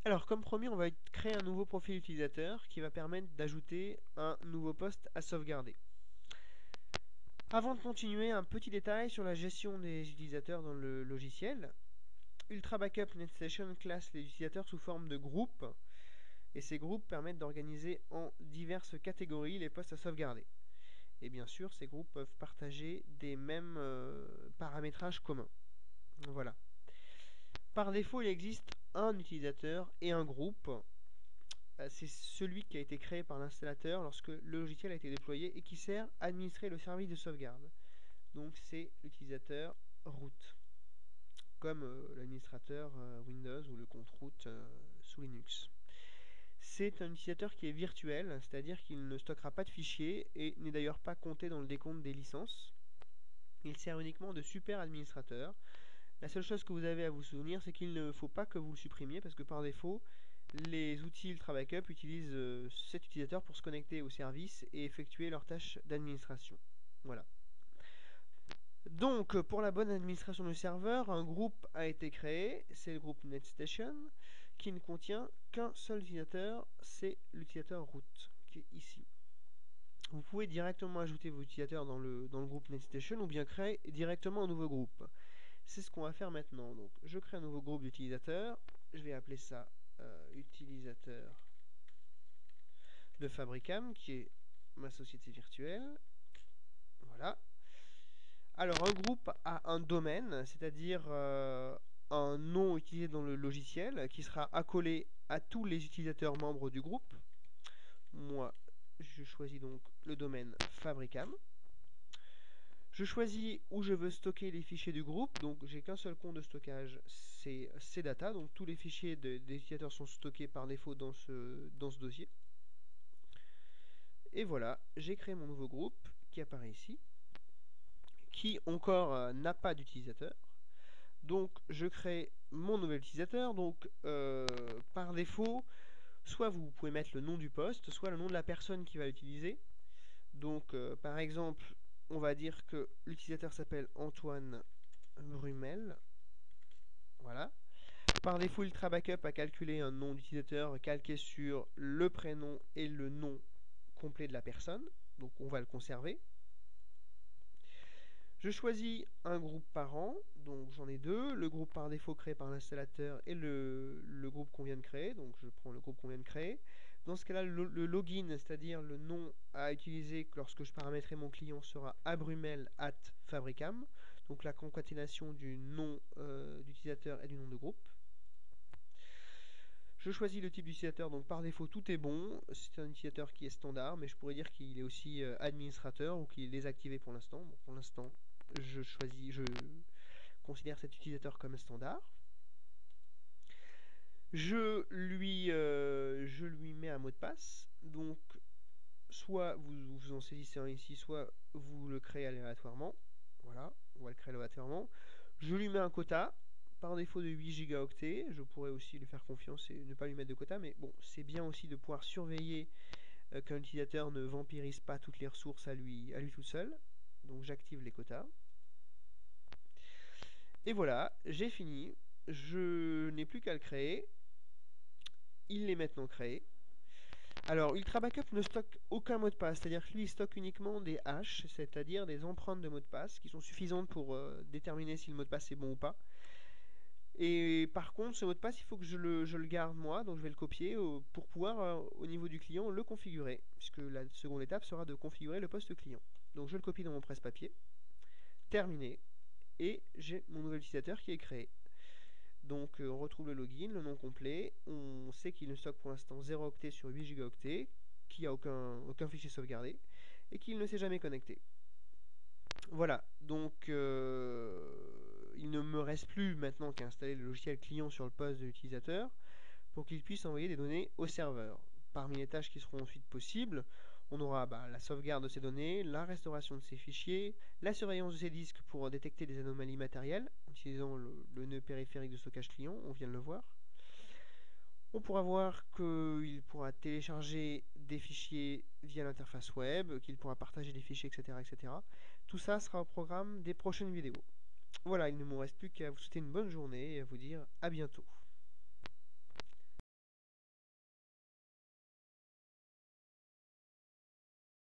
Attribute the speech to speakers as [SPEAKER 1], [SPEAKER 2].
[SPEAKER 1] Alors, comme promis, on va créer un nouveau profil utilisateur qui va permettre d'ajouter un nouveau poste à sauvegarder. Avant de continuer, un petit détail sur la gestion des utilisateurs dans le logiciel. Ultra Backup NetStation classe les utilisateurs sous forme de groupes, et ces groupes permettent d'organiser en diverses catégories les postes à sauvegarder. Et bien sûr, ces groupes peuvent partager des mêmes paramétrages communs. Voilà. Par défaut, il existe un utilisateur et un groupe. C'est celui qui a été créé par l'installateur lorsque le logiciel a été déployé et qui sert à administrer le service de sauvegarde. Donc c'est l'utilisateur root, comme l'administrateur Windows ou le compte root sous Linux. C'est un utilisateur qui est virtuel, c'est-à-dire qu'il ne stockera pas de fichiers et n'est d'ailleurs pas compté dans le décompte des licences. Il sert uniquement de super administrateur. La seule chose que vous avez à vous souvenir, c'est qu'il ne faut pas que vous le supprimiez parce que par défaut, les outils Ultra Backup utilisent cet utilisateur pour se connecter au service et effectuer leurs tâches d'administration. Voilà. Donc, pour la bonne administration du serveur, un groupe a été créé, c'est le groupe NetStation, qui ne contient qu'un seul utilisateur, c'est l'utilisateur root, qui est ici. Vous pouvez directement ajouter vos utilisateurs dans le groupe NetStation ou bien créer directement un nouveau groupe. C'est ce qu'on va faire maintenant. Donc, je crée un nouveau groupe d'utilisateurs. Je vais appeler ça utilisateur de Fabricam, qui est ma société virtuelle. Voilà. Alors, un groupe a un domaine, c'est-à-dire un nom utilisé dans le logiciel, qui sera accolé à tous les utilisateurs membres du groupe. Moi, je choisis donc le domaine Fabricam. Je choisis où je veux stocker les fichiers du groupe, donc j'ai qu'un seul compte de stockage, c'est CData, donc tous les fichiers des utilisateurs sont stockés par défaut dans ce dossier. Et voilà, j'ai créé mon nouveau groupe qui apparaît ici, qui encore n'a pas d'utilisateur. Donc je crée mon nouvel utilisateur, donc par défaut, soit vous pouvez mettre le nom du poste, soit le nom de la personne qui va l'utiliser. Donc par exemple, on va dire que l'utilisateur s'appelle Antoine Brumel. Voilà. Par défaut, Ultra Backup a calculé un nom d'utilisateur calqué sur le prénom et le nom complet de la personne. Donc on va le conserver. Je choisis un groupe parent, donc j'en ai deux. Le groupe par défaut créé par l'installateur et le groupe qu'on vient de créer. Donc je prends le groupe qu'on vient de créer. Dans ce cas-là, le login, c'est-à-dire le nom à utiliser lorsque je paramétrerai mon client, sera abrumel@fabricam. Donc la concaténation du nom d'utilisateur et du nom de groupe. Je choisis le type d'utilisateur, donc par défaut tout est bon. C'est un utilisateur qui est standard, mais je pourrais dire qu'il est aussi administrateur ou qu'il est désactivé pour l'instant. Bon, pour l'instant, je considère cet utilisateur comme standard. Je lui mets un mot de passe. Donc, soit vous en saisissez un ici, soit vous le créez aléatoirement. Voilà, on va le créer aléatoirement. Je lui mets un quota. Par défaut de 8 gigaoctets, je pourrais aussi lui faire confiance et ne pas lui mettre de quota, mais bon, c'est bien aussi de pouvoir surveiller qu'un utilisateur ne vampirise pas toutes les ressources à lui tout seul. Donc j'active les quotas. Et voilà, j'ai fini. Je n'ai plus qu'à le créer. Il est maintenant créé. Alors, Ultra Backup ne stocke aucun mot de passe, c'est-à-dire que lui, il stocke uniquement des hashes, c'est-à-dire des empreintes de mots de passe, qui sont suffisantes pour déterminer si le mot de passe est bon ou pas. Et par contre, ce mot de passe, il faut que je le garde moi, donc je vais le copier pour pouvoir, au niveau du client, le configurer, puisque la seconde étape sera de configurer le poste client. Donc je le copie dans mon presse-papier, terminé, et j'ai mon nouvel utilisateur qui est créé. Donc on retrouve le login, le nom complet, on sait qu'il ne stocke pour l'instant 0 octet sur 8 gigaoctets, qu'il n'y a aucun fichier sauvegardé, et qu'il ne s'est jamais connecté. Voilà, donc il ne me reste plus maintenant qu'à installer le logiciel client sur le poste de l'utilisateur pour qu'il puisse envoyer des données au serveur. Parmi les tâches qui seront ensuite possibles, on aura la sauvegarde de ces données, la restauration de ces fichiers, la surveillance de ces disques pour détecter des anomalies matérielles, en utilisant le nœud périphérique de stockage client, on vient de le voir. On pourra voir qu'il pourra télécharger des fichiers via l'interface web, qu'il pourra partager des fichiers, etc., etc. Tout ça sera au programme des prochaines vidéos. Voilà, il ne me reste plus qu'à vous souhaiter une bonne journée et à vous dire à bientôt.